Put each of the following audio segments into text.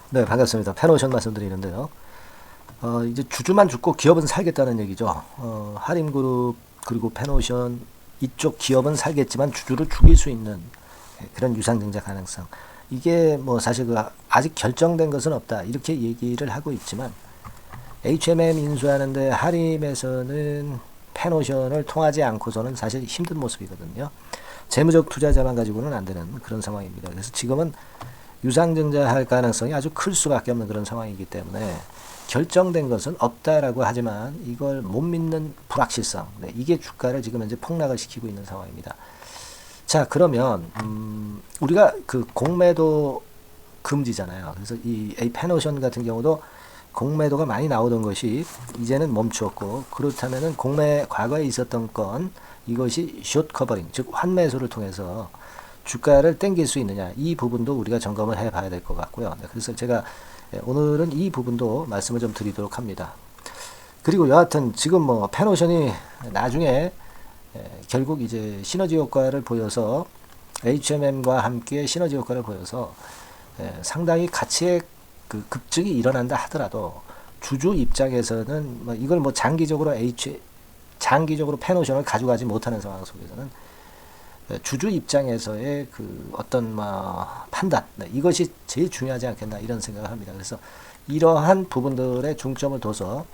네, 반갑습니다. 패노션 말씀드리는데요. 이제 주주만 죽고 기업은 살겠다는 얘기죠. 하림그룹 그리고 패노션 이쪽 기업은 살겠지만 주주를 죽일 수 있는 그런 유상증자 가능성. 이게 뭐 사실 아직 결정된 것은 없다. 이렇게 얘기를 하고 있지만 HMM 인수하는데 하림에서는 패노션을 통하지 않고서는 사실 힘든 모습이거든요. 재무적 투자자만 가지고는 안 되는 그런 상황입니다. 그래서 지금은 유상증자할 가능성이 아주 클 수밖에 없는 그런 상황이기 때문에 결정된 것은 없다라고 하지만 이걸 못 믿는 불확실성, 네, 이게 주가를 지금 현재 폭락을 시키고 있는 상황입니다. 자, 그러면 우리가 그 공매도 금지잖아요. 그래서 이 패노션 같은 경우도 공매도가 많이 나오던 것이 이제는 멈추었고, 그렇다면은 과거에 있었던 건 이것이 숏 커버링, 즉 환매수를 통해서 주가를 땡길 수 있느냐, 이 부분도 우리가 점검을 해 봐야 될 것 같고요. 네, 그래서 제가 오늘은 이 부분도 말씀을 좀 드리도록 합니다. 그리고 여하튼 지금 뭐 패노션이 나중에 결국 이제 시너지 효과를 보여서 HMM과 함께 시너지 효과를 보여서 상당히 가치의 그 급증이 일어난다 하더라도 주주 입장에서는 뭐 이걸 뭐 장기적으로 패노션을 가져가지 못하는 상황 속에서는 주주 입장에서의 그 어떤 뭐 판단, 네, 이것이 제일 중요하지 않겠나 이런 생각을 합니다. 그래서 이러한 부분들에 중점을 둬서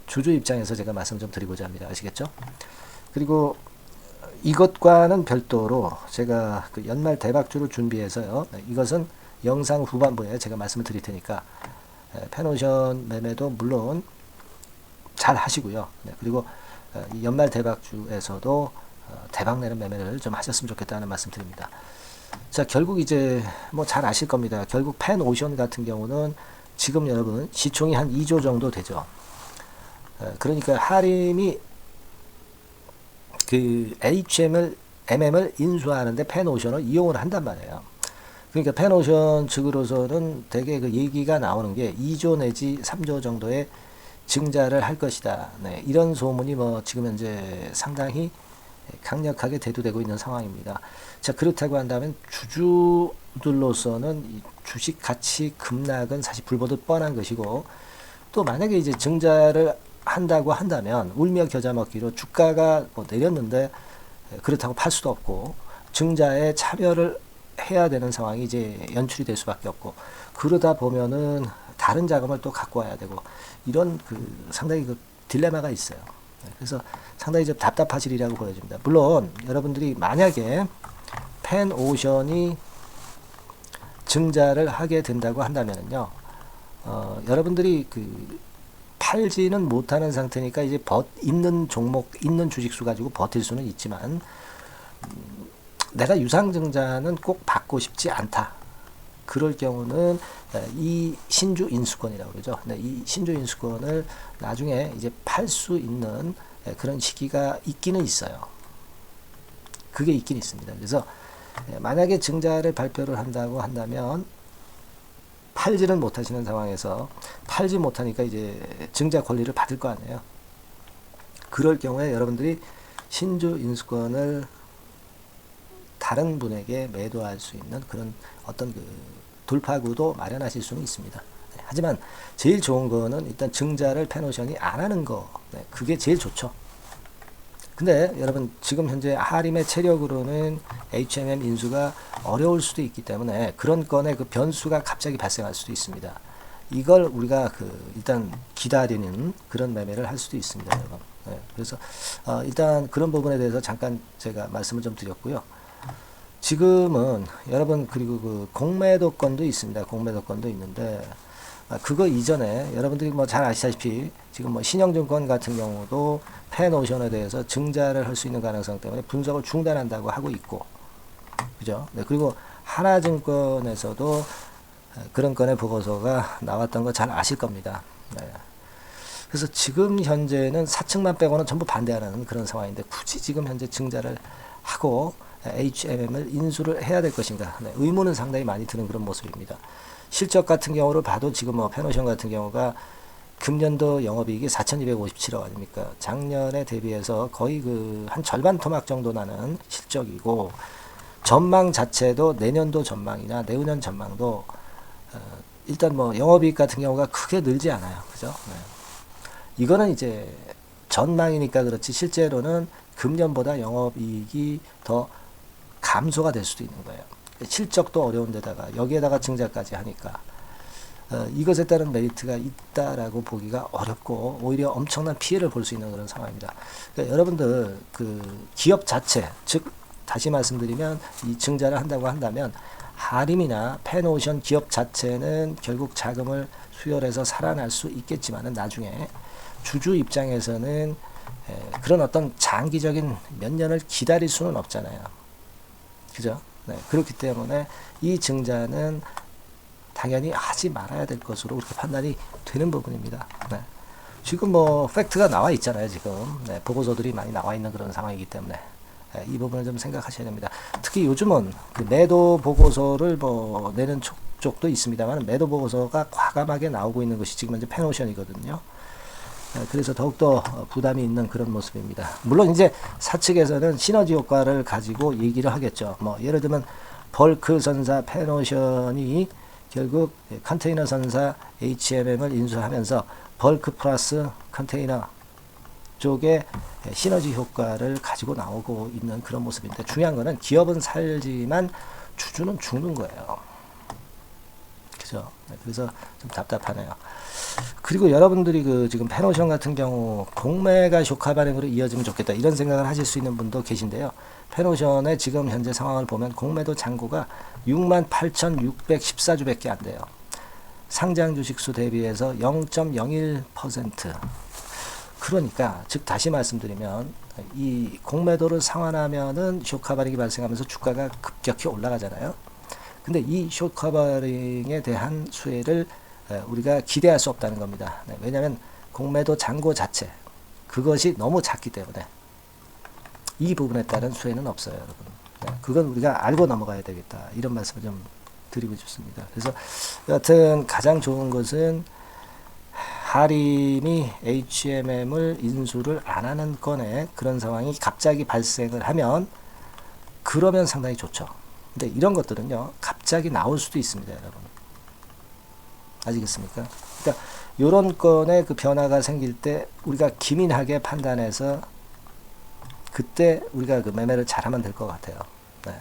주주 입장에서 제가 말씀 좀 드리고자 합니다. 아시겠죠? 그리고 이것과는 별도로 제가 그 연말 대박주를 준비해서요. 네, 이것은 영상 후반부에 제가 말씀을 드릴 테니까 패노션 매매도 물론 잘 하시고요. 네, 그리고 이 연말 대박주에서도 대박내는 매매를 좀 하셨으면 좋겠다는 말씀 드립니다. 자, 결국 이제 뭐 잘 아실 겁니다. 결국 펜오션 같은 경우는 지금 여러분 시총이 한 2조 정도 되죠. 그러니까 하림이 그 MM을 인수하는데 펜오션을 이용을 한단 말이에요. 그러니까 펜오션 측으로서는 되게 그 얘기가 나오는 게 2조 내지 3조 정도의 증자를 할 것이다. 네, 이런 소문이 뭐 지금 현재 상당히 강력하게 대두되고 있는 상황입니다. 자, 그렇다고 한다면 주주들로서는 이 주식 가치 급락은 사실 불보듯 뻔한 것이고, 또 만약에 이제 증자를 한다고 한다면 울며 겨자 먹기로 주가가 뭐 내렸는데 그렇다고 팔 수도 없고 증자에 참여를 해야 되는 상황이 이제 연출이 될 수밖에 없고, 그러다 보면은 다른 자금을 또 갖고 와야 되고, 이런 그 상당히 그 딜레마가 있어요. 그래서 상당히 좀 답답하시리라고 보여집니다. 물론 여러분들이 만약에 펜오션이 증자를 하게 된다고 한다면요, 여러분들이 그 팔지는 못하는 상태니까 이제 있는 종목, 있는 주식수 가지고 버틸 수는 있지만, 내가 유상증자는 꼭 받고 싶지 않다. 그럴 경우는 이 신주 인수권이라고 그러죠. 네, 이 신주 인수권을 나중에 이제 팔 수 있는 그런 시기가 있기는 있어요. 그게 있긴 있습니다. 그래서 만약에 증자를 발표를 한다고 한다면 팔지는 못하시는 상황에서 팔지 못하니까 이제 증자 권리를 받을 거 아니에요. 그럴 경우에 여러분들이 신주 인수권을 다른 분에게 매도할 수 있는 그런 어떤 그 돌파구도 마련하실 수는 있습니다. 네, 하지만 제일 좋은 거는 일단 증자를 패노션이 안 하는 거, 네, 그게 제일 좋죠. 근데 여러분 지금 현재 하림의 체력으로는 HMM 인수가 어려울 수도 있기 때문에 그런 건의 그 변수가 갑자기 발생할 수도 있습니다. 이걸 우리가 그 일단 기다리는 그런 매매를 할 수도 있습니다, 여러분. 네, 그래서 일단 그런 부분에 대해서 잠깐 제가 말씀을 좀 드렸고요. 지금은 여러분 그리고 그 공매도권도 있습니다. 공매도권도 있는데 그거 이전에 여러분들이 뭐 잘 아시다시피 지금 뭐 신영증권 같은 경우도 펜오션에 대해서 증자를 할 수 있는 가능성 때문에 분석을 중단한다고 하고 있고, 그죠? 네, 그리고 하나증권에서도 그런 건의 보고서가 나왔던 거 잘 아실 겁니다. 네. 그래서 지금 현재는 사측만 빼고는 전부 반대하는 그런 상황인데 굳이 지금 현재 증자를 하고 HMM을 인수를 해야 될 것인가, 네, 의문은 상당히 많이 드는 그런 모습입니다. 실적 같은 경우를 봐도 지금 뭐 패노션 같은 경우가 금년도 영업이익이 4,257억 아닙니까? 작년에 대비해서 거의 그 한 절반 토막 정도 나는 실적이고, 전망 자체도 내년도 전망이나 내후년 전망도 일단 뭐 영업이익 같은 경우가 크게 늘지 않아요. 그죠? 네. 이거는 이제 전망이니까 그렇지 실제로는 금년보다 영업이익이 더 감소가 될 수도 있는 거예요. 실적도 어려운데다가 여기에다가 증자까지 하니까 이것에 따른 메리트가 있다라고 보기가 어렵고 오히려 엄청난 피해를 볼 수 있는 그런 상황입니다. 그러니까 여러분들 그 기업 자체, 즉 다시 말씀드리면 이 증자를 한다고 한다면 하림이나 펜오션 기업 자체는 결국 자금을 수혈해서 살아날 수 있겠지만은 나중에 주주 입장에서는 그런 어떤 장기적인 몇 년을 기다릴 수는 없잖아요. 그죠? 네, 그렇기 때문에 이 증자는 당연히 하지 말아야 될 것으로 그렇게 판단이 되는 부분입니다. 네. 지금 뭐 팩트가 나와 있잖아요. 지금 네, 보고서들이 많이 나와 있는 그런 상황이기 때문에 네, 이 부분을 좀 생각하셔야 됩니다. 특히 요즘은 그 매도 보고서를 뭐 내는 쪽도 있습니다만 매도 보고서가 과감하게 나오고 있는 것이 지금 현재 펜오션이거든요. 그래서 더욱더 부담이 있는 그런 모습입니다. 물론 이제 사측에서는 시너지 효과를 가지고 얘기를 하겠죠. 뭐 예를 들면 벌크 선사 펜오션이 결국 컨테이너 선사 HMM을 인수하면서 벌크 플러스 컨테이너 쪽에 시너지 효과를 가지고 나오고 있는 그런 모습인데 중요한 거는 기업은 살지만 주주는 죽는 거예요. 그죠? 그래서 좀 답답하네요. 그리고 여러분들이 그 지금 펜오션 같은 경우 공매가 쇼카 반응으로 이어지면 좋겠다 이런 생각을 하실 수 있는 분도 계신데요. 펜오션의 지금 현재 상황을 보면 공매도 잔고가 68,614주 밖에 안 돼요. 상장 주식수 대비해서 0.01%. 그러니까 즉 다시 말씀드리면 이 공매도를 상환하면은 쇼카바링이 발생하면서 주가가 급격히 올라가잖아요. 근데 이 쇼커버링에 대한 수혜를 우리가 기대할 수 없다는 겁니다. 네, 왜냐하면 공매도 잔고 자체 그것이 너무 작기 때문에 이 부분에 따른 수혜는 없어요, 여러분. 네, 그건 우리가 알고 넘어가야 되겠다 이런 말씀을 좀 드리고 싶습니다. 그래서 여하튼 가장 좋은 것은 하림이 HMM을 인수를 안 하는 건에 그런 상황이 갑자기 발생을 하면 그러면 상당히 좋죠. 근데 이런 것들은요 갑자기 나올 수도 있습니다, 여러분. 아시겠습니까? 그러니까 이런 건에 그 변화가 생길 때 우리가 기민하게 판단해서 그때 우리가 그 매매를 잘하면 될 것 같아요. 네.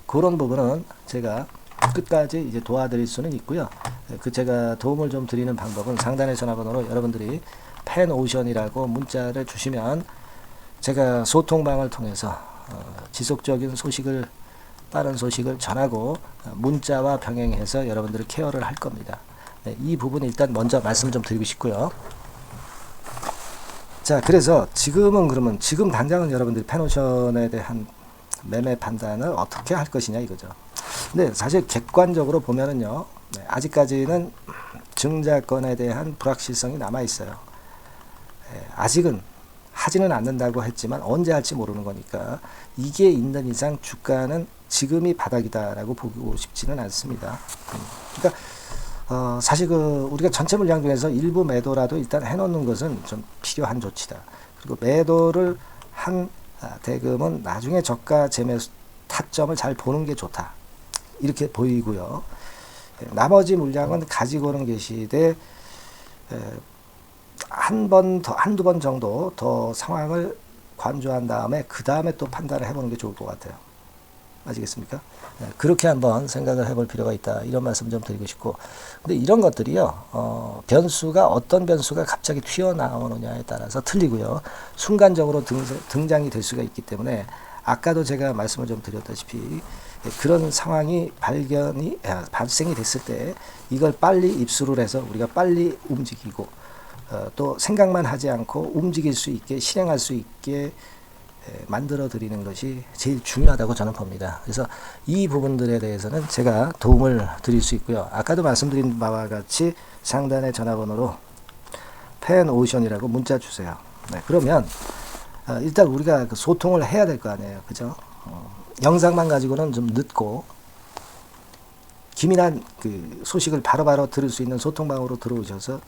그런 부분은 제가 끝까지 이제 도와드릴 수는 있고요. 그 제가 도움을 좀 드리는 방법은 상단의 전화번호로 여러분들이 펜오션이라고 문자를 주시면 제가 소통방을 통해서 지속적인 소식을 빠른 소식을 전하고 문자와 병행해서 여러분들을 케어를 할 겁니다. 네, 이 부분 일단 먼저 말씀 좀 드리고 싶고요. 자, 그래서 지금은 그러면 지금 당장은 여러분들이 펜오션에 대한 매매 판단을 어떻게 할 것이냐 이거죠. 근데 사실 객관적으로 보면은요, 네, 아직까지는 증자권에 대한 불확실성이 남아 있어요. 네, 아직은 하지는 않는다고 했지만 언제 할지 모르는 거니까 이게 있는 이상 주가는 지금이 바닥이다라고 보고 싶지는 않습니다. 그러니까 사실 그 우리가 전체 물량 중에서 일부 매도라도 일단 해놓는 것은 좀 필요한 조치다. 그리고 매도를 한 대금은 나중에 저가 재매수 타점을 잘 보는 게 좋다. 이렇게 보이고요. 나머지 물량은 가지고는 계시되 한두 번 정도 더 상황을 관조한 다음에 그 다음에 또 판단을 해보는 게 좋을 것 같아요. 아시겠습니까? 네, 그렇게 한번 생각을 해볼 필요가 있다. 이런 말씀 좀 드리고 싶고. 근데 이런 것들이요, 변수가 어떤 변수가 갑자기 튀어나오느냐에 따라서 틀리고요. 순간적으로 등장이 될 수가 있기 때문에 아까도 제가 말씀을 좀 드렸다시피 그런 상황이 발생이 됐을 때 이걸 빨리 입수를 해서 우리가 빨리 움직이고 또 생각만 하지 않고 움직일 수 있게 실행할 수 있게 만들어 드리는 것이 제일 중요하다고 저는 봅니다. 그래서 이 부분들에 대해서는 제가 도움을 드릴 수 있고요. 아까도 말씀드린 바와 같이 상단의 전화번호로 펜오션이라고 문자 주세요. 네, 그러면 일단 우리가 그 소통을 해야 될 거 아니에요. 그죠? 영상만 가지고는 좀 늦고 기민한 그 소식을 바로바로 들을 수 있는 소통방으로 들어오셔서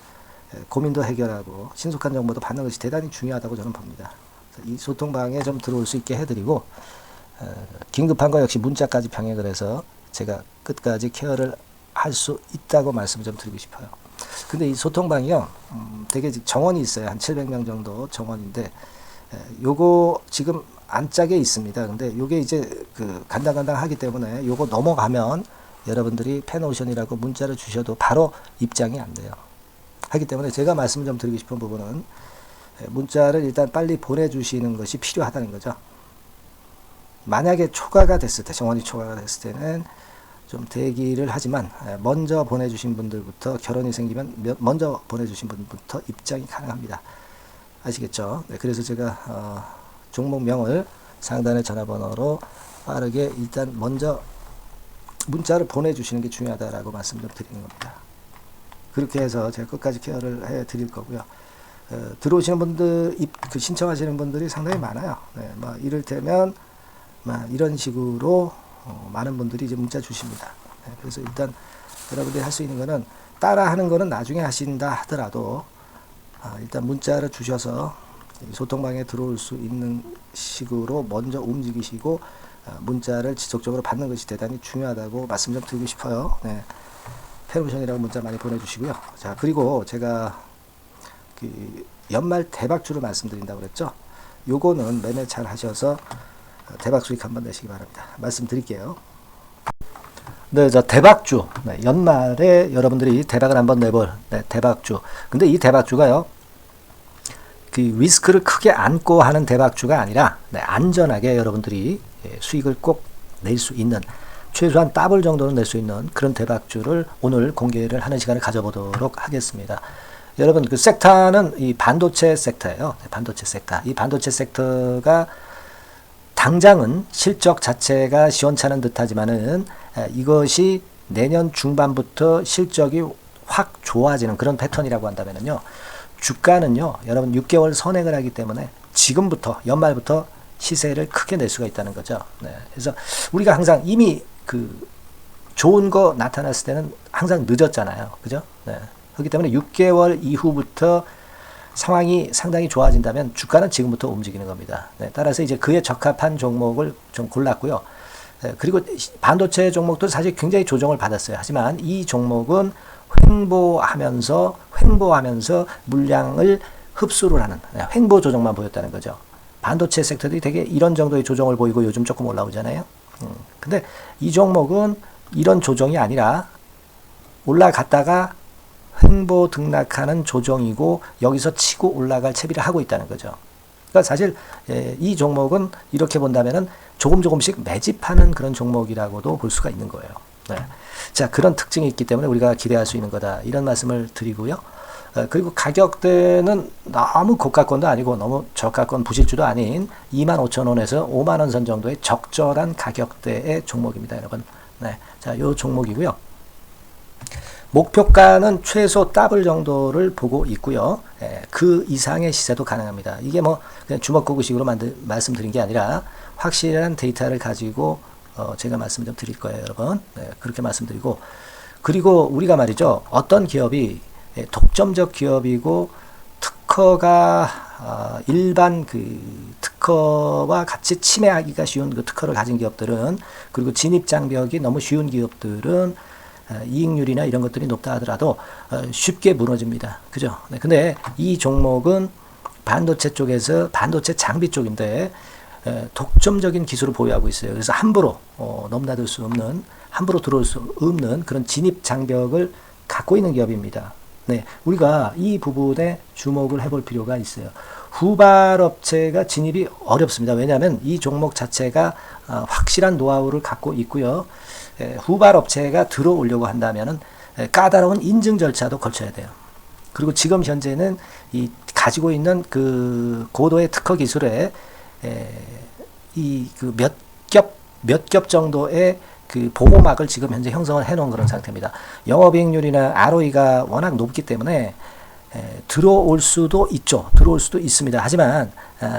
고민도 해결하고 신속한 정보도 받는 것이 대단히 중요하다고 저는 봅니다. 이 소통방에 좀 들어올 수 있게 해드리고 긴급한 거 역시 문자까지 병행을 해서 제가 끝까지 케어를 할 수 있다고 말씀을 좀 드리고 싶어요. 근데 이 소통방이요, 되게 정원이 있어요. 한 700명 정도 정원인데, 요거 지금 안짝에 있습니다. 근데 요게 이제 그 간당간당 하기 때문에 요거 넘어가면 여러분들이 펜오션이라고 문자를 주셔도 바로 입장이 안 돼요. 하기 때문에 제가 말씀 좀 드리고 싶은 부분은 문자를 일단 빨리 보내주시는 것이 필요하다는 거죠. 만약에 초과가 됐을 때, 정원이 초과가 됐을 때는 좀 대기를 하지만 먼저 보내주신 분들부터, 결혼이 생기면 먼저 보내주신 분부터 입장이 가능합니다. 아시겠죠? 네, 그래서 제가 종목명을 상단의 전화번호로 빠르게 일단 먼저 문자를 보내주시는 게 중요하다라고 말씀 좀 드리는 겁니다. 그렇게 해서 제가 끝까지 케어를 해 드릴 거고요. 들어오시는 분들, 신청하시는 분들이 상당히 많아요. 네, 뭐 이를테면 이런 식으로 많은 분들이 이제 문자 주십니다. 네, 그래서 일단 여러분들이 할 수 있는 거는, 따라 하는 거는 나중에 하신다 하더라도 일단 문자를 주셔서 소통방에 들어올 수 있는 식으로 먼저 움직이시고 문자를 지속적으로 받는 것이 대단히 중요하다고 말씀 좀 드리고 싶어요. 네. 펜오션이라고 문자 많이 보내주시고요. 자, 그리고 제가 그 연말 대박주를 말씀드린다고 그랬죠. 요거는 매매 잘 하셔서 대박 수익 한번 내시기 바랍니다. 말씀드릴게요. 네, 저 대박주. 네, 연말에 여러분들이 대박을 한번 내볼 대박주. 근데 이 대박주가요, 그 리스크를 크게 안고 하는 대박주가 아니라 안전하게 여러분들이 수익을 꼭 낼 수 있는, 최소한 더블 정도는 낼 수 있는 그런 대박주를 오늘 공개를 하는 시간을 가져보도록 하겠습니다. 여러분, 그 섹터는 이 반도체 섹터예요. 반도체 섹터. 이 반도체 섹터가 당장은 실적 자체가 시원찮은 듯하지만은 이것이 내년 중반부터 실적이 확 좋아지는 그런 패턴이라고 한다면요, 주가는요, 여러분 6개월 선행을 하기 때문에 지금부터, 연말부터 시세를 크게 낼 수가 있다는 거죠. 네. 그래서 우리가 항상 이미 그 좋은 거 나타났을 때는 항상 늦었잖아요. 그죠? 네. 그렇기 때문에 6개월 이후부터 상황이 상당히 좋아진다면 주가는 지금부터 움직이는 겁니다. 네. 따라서 이제 그에 적합한 종목을 좀 골랐고요. 네. 그리고 반도체 종목도 사실 굉장히 조정을 받았어요. 하지만 이 종목은 횡보하면서 물량을 흡수를 하는 횡보 조정만 보였다는 거죠. 반도체 섹터들이 되게 이런 정도의 조정을 보이고 요즘 조금 올라오잖아요. 근데 이 종목은 이런 조정이 아니라 올라갔다가 횡보 등락하는 조정이고 여기서 치고 올라갈 채비를 하고 있다는 거죠. 그러니까 사실 이 종목은 이렇게 본다면은 조금씩 매집하는 그런 종목이라고도 볼 수가 있는 거예요. 네. 자, 그런 특징이 있기 때문에 우리가 기대할 수 있는 거다, 이런 말씀을 드리고요. 그리고 가격대는 너무 고가권도 아니고 너무 저가권 부실주도 아닌 25,000원에서 50,000원 선 정도의 적절한 가격대의 종목입니다, 여러분. 네. 자, 요 종목이고요. 목표가는 최소 더블 정도를 보고 있고요. 그 이상의 시세도 가능합니다. 이게 뭐 그냥 주먹구구식으로 말씀드린 게 아니라 확실한 데이터를 가지고 제가 말씀 좀 드릴 거예요, 여러분. 네, 그렇게 말씀드리고, 그리고 우리가 말이죠, 어떤 기업이 독점적 기업이고 특허가 일반 그 특허와 같이 침해하기가 쉬운 그 특허를 가진 기업들은, 그리고 진입 장벽이 너무 쉬운 기업들은 이익률이나 이런 것들이 높다 하더라도 쉽게 무너집니다. 그죠? 네, 근데 이 종목은 반도체 쪽에서 반도체 장비 쪽인데 독점적인 기술을 보유하고 있어요. 그래서 함부로 넘나들 수 없는, 함부로 들어올 수 없는 그런 진입 장벽을 갖고 있는 기업입니다. 네, 우리가 이 부분에 주목을 해볼 필요가 있어요. 후발업체가 진입이 어렵습니다. 왜냐하면 이 종목 자체가 확실한 노하우를 갖고 있고요. 후발업체가 들어오려고 한다면은 까다로운 인증 절차도 거쳐야 돼요. 그리고 지금 현재는 이 가지고 있는 그 고도의 특허 기술에 이 그 몇 겹 정도의 그 보호막을 지금 현재 형성을 해놓은 그런 상태입니다. 영업이익률이나 ROE가 워낙 높기 때문에 들어올 수도 있죠. 들어올 수도 있습니다. 하지만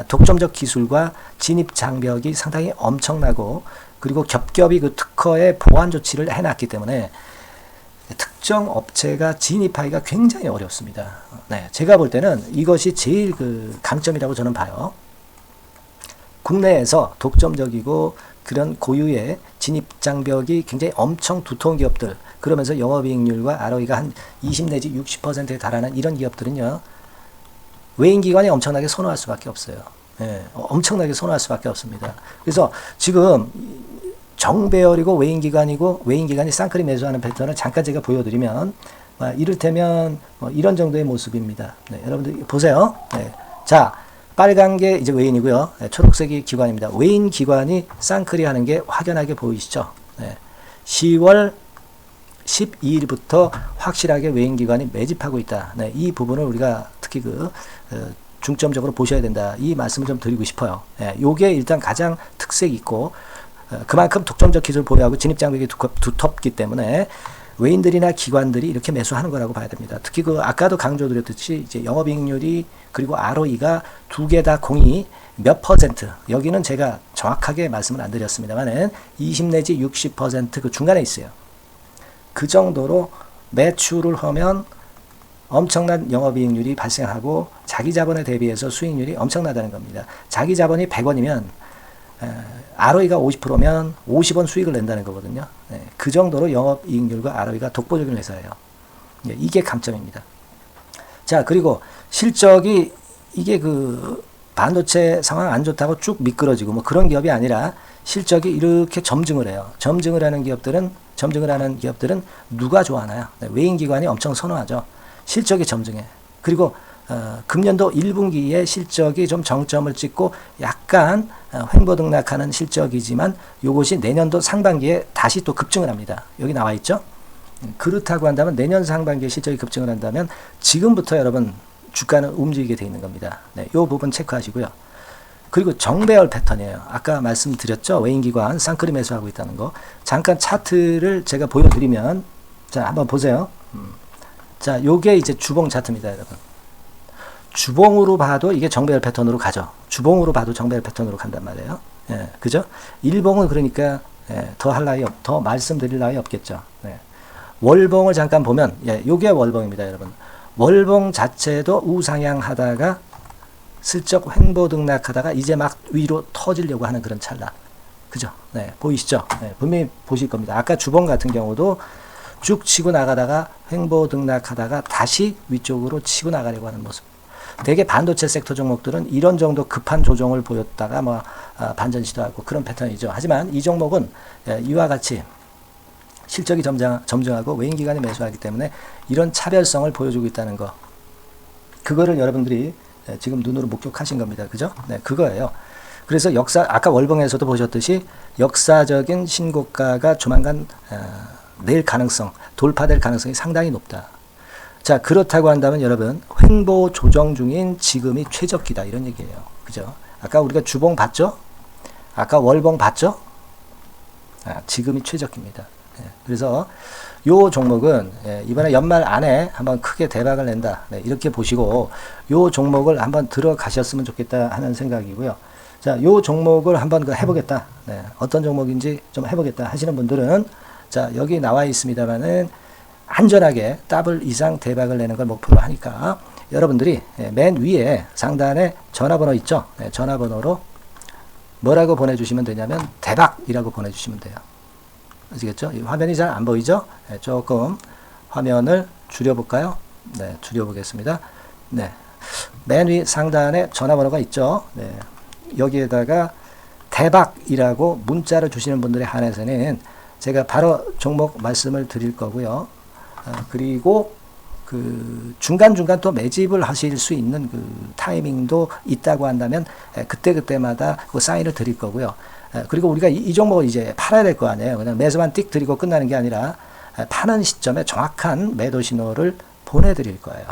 독점적 기술과 진입 장벽이 상당히 엄청나고, 그리고 겹겹이 그 특허의 보완 조치를 해놨기 때문에 특정 업체가 진입하기가 굉장히 어렵습니다. 네, 제가 볼 때는 이것이 제일 그 강점이라고 저는 봐요. 국내에서 독점적이고 그런 고유의 진입 장벽이 굉장히 엄청 두터운 기업들, 그러면서 영업이익률과 ROE가 한 20 내지 60%에 달하는 이런 기업들은요, 외인기관이 엄청나게 선호할 수밖에 없어요. 예, 엄청나게 선호할 수밖에 없습니다. 그래서 지금 정배열이고 외인기관이 쌍끌이 매수하는 패턴을 잠깐 제가 보여드리면, 이를테면 이런 정도의 모습입니다. 네, 여러분들 보세요. 네. 자, 빨간 게 이제 외인이고요. 네, 초록색이 기관입니다. 외인 기관이 쌍끌이 하는 게 확연하게 보이시죠? 네. 10월 12일부터 확실하게 외인 기관이 매집하고 있다. 네, 이 부분을 우리가 특히 중점적으로 보셔야 된다. 이 말씀을 좀 드리고 싶어요. 네, 요게 일단 가장 특색이 있고, 그만큼 독점적 기술을 보유하고 진입장벽이 두텁기 때문에 외인들이나 기관들이 이렇게 매수하는 거라고 봐야 됩니다. 특히 아까도 강조드렸듯이 이제 영업이익률이 그리고 ROE가 두 개 다 공이 몇 퍼센트, 여기는 제가 정확하게 말씀을 안 드렸습니다만은 20 내지 60% 그 중간에 있어요. 그 정도로 매출을 하면 엄청난 영업이익률이 발생하고 자기 자본에 대비해서 수익률이 엄청나다는 겁니다. 자기 자본이 100원이면 ROE가 50%면 50원 수익을 낸다는 거거든요. 네, 그 정도로 영업이익률과 ROE가 독보적인 회사예요. 네, 이게 강점입니다. 자, 그리고 실적이 이게 반도체 상황 안 좋다고 쭉 미끄러지고 뭐 그런 기업이 아니라 실적이 이렇게 점증을 해요. 점증을 하는 기업들은 누가 좋아하나요? 네, 외인기관이 엄청 선호하죠. 실적이 점증해. 그리고 금년도 1분기에 실적이 좀 정점을 찍고 약간 횡보등락하는 실적이지만 이것이 내년도 상반기에 다시 또 급증을 합니다. 여기 나와 있죠? 그렇다고 한다면 내년 상반기에 실적이 급증을 한다면 지금부터 여러분 주가는 움직이게 되어 있는 겁니다. 네, 이 부분 체크하시고요. 그리고 정배열 패턴이에요. 아까 말씀드렸죠? 외인기관 쌍끌이 매수하고 있다는 거. 잠깐 차트를 제가 보여드리면, 자, 한번 보세요. 자, 요게 이제 주봉 차트입니다, 여러분. 주봉으로 봐도 이게 정배열 패턴으로 가죠. 주봉으로 봐도 정배열 패턴으로 간단 말이에요. 예, 그죠? 일봉은 그러니까 더 말씀드릴 나위 없겠죠. 네. 월봉을 잠깐 보면, 요게 월봉입니다, 여러분. 월봉 자체도 우상향 하다가 슬쩍 횡보등락하다가 이제 막 위로 터지려고 하는 그런 찰나. 그죠? 네, 보이시죠? 네, 분명히 보실 겁니다. 아까 주봉 같은 경우도 쭉 치고 나가다가 횡보등락하다가 다시 위쪽으로 치고 나가려고 하는 모습. 대개 반도체 섹터 종목들은 이런 정도 급한 조정을 보였다가 반전 시도하고 그런 패턴이죠. 하지만 이 종목은 이와 같이 실적이 점증하고 외인기관이 매수하기 때문에 이런 차별성을 보여주고 있다는 거. 그거를 여러분들이 지금 눈으로 목격하신 겁니다. 그죠? 네, 그거예요. 그래서 아까 월봉에서도 보셨듯이 역사적인 신고가가 조만간 돌파될 가능성이 상당히 높다. 자, 그렇다고 한다면 여러분, 횡보 조정 중인 지금이 최적기다. 이런 얘기예요. 그죠? 아까 우리가 주봉 봤죠? 아까 월봉 봤죠? 지금이 최적기입니다. 그래서 요 종목은 이번에 연말 안에 한번 크게 대박을 낸다. 네, 이렇게 보시고 요 종목을 한번 들어가셨으면 좋겠다 하는 생각이고요. 자, 요 종목을 한번 해보겠다. 네, 어떤 종목인지 좀 해보겠다 하시는 분들은 자, 여기 나와 있습니다만은 안전하게 더블 이상 대박을 내는 걸 목표로 하니까 여러분들이 맨 위에 상단에 전화번호 있죠? 네, 전화번호로 뭐라고 보내주시면 되냐면 대박이라고 보내주시면 돼요. 아시겠죠? 이 화면이 잘 안 보이죠? 네, 조금 화면을 줄여볼까요? 네, 줄여보겠습니다. 네, 맨 위 상단에 전화번호가 있죠? 네, 여기에다가 대박이라고 문자를 주시는 분들에 한해서는 제가 바로 종목 말씀을 드릴 거고요. 그리고 중간중간 또 매집을 하실 수 있는 타이밍도 있다고 한다면 그때마다 사인을 드릴 거고요. 그리고 우리가 이 종목을 이제 팔아야 될 거 아니에요. 그냥 매수만 띡 드리고 끝나는 게 아니라 파는 시점에 정확한 매도 신호를 보내드릴 거예요.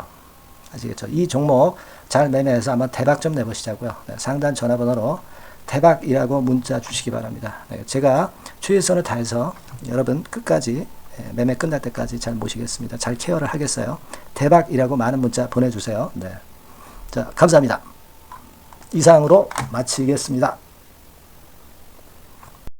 아시겠죠? 이 종목 잘 매매해서 한번 대박 좀 내보시자고요. 상단 전화번호로 대박이라고 문자 주시기 바랍니다. 제가 최선을 다해서 여러분 끝까지 매매 끝날 때까지 잘 모시겠습니다. 잘 케어를 하겠어요. 대박이라고 많은 문자 보내주세요. 네. 자, 감사합니다. 이상으로 마치겠습니다.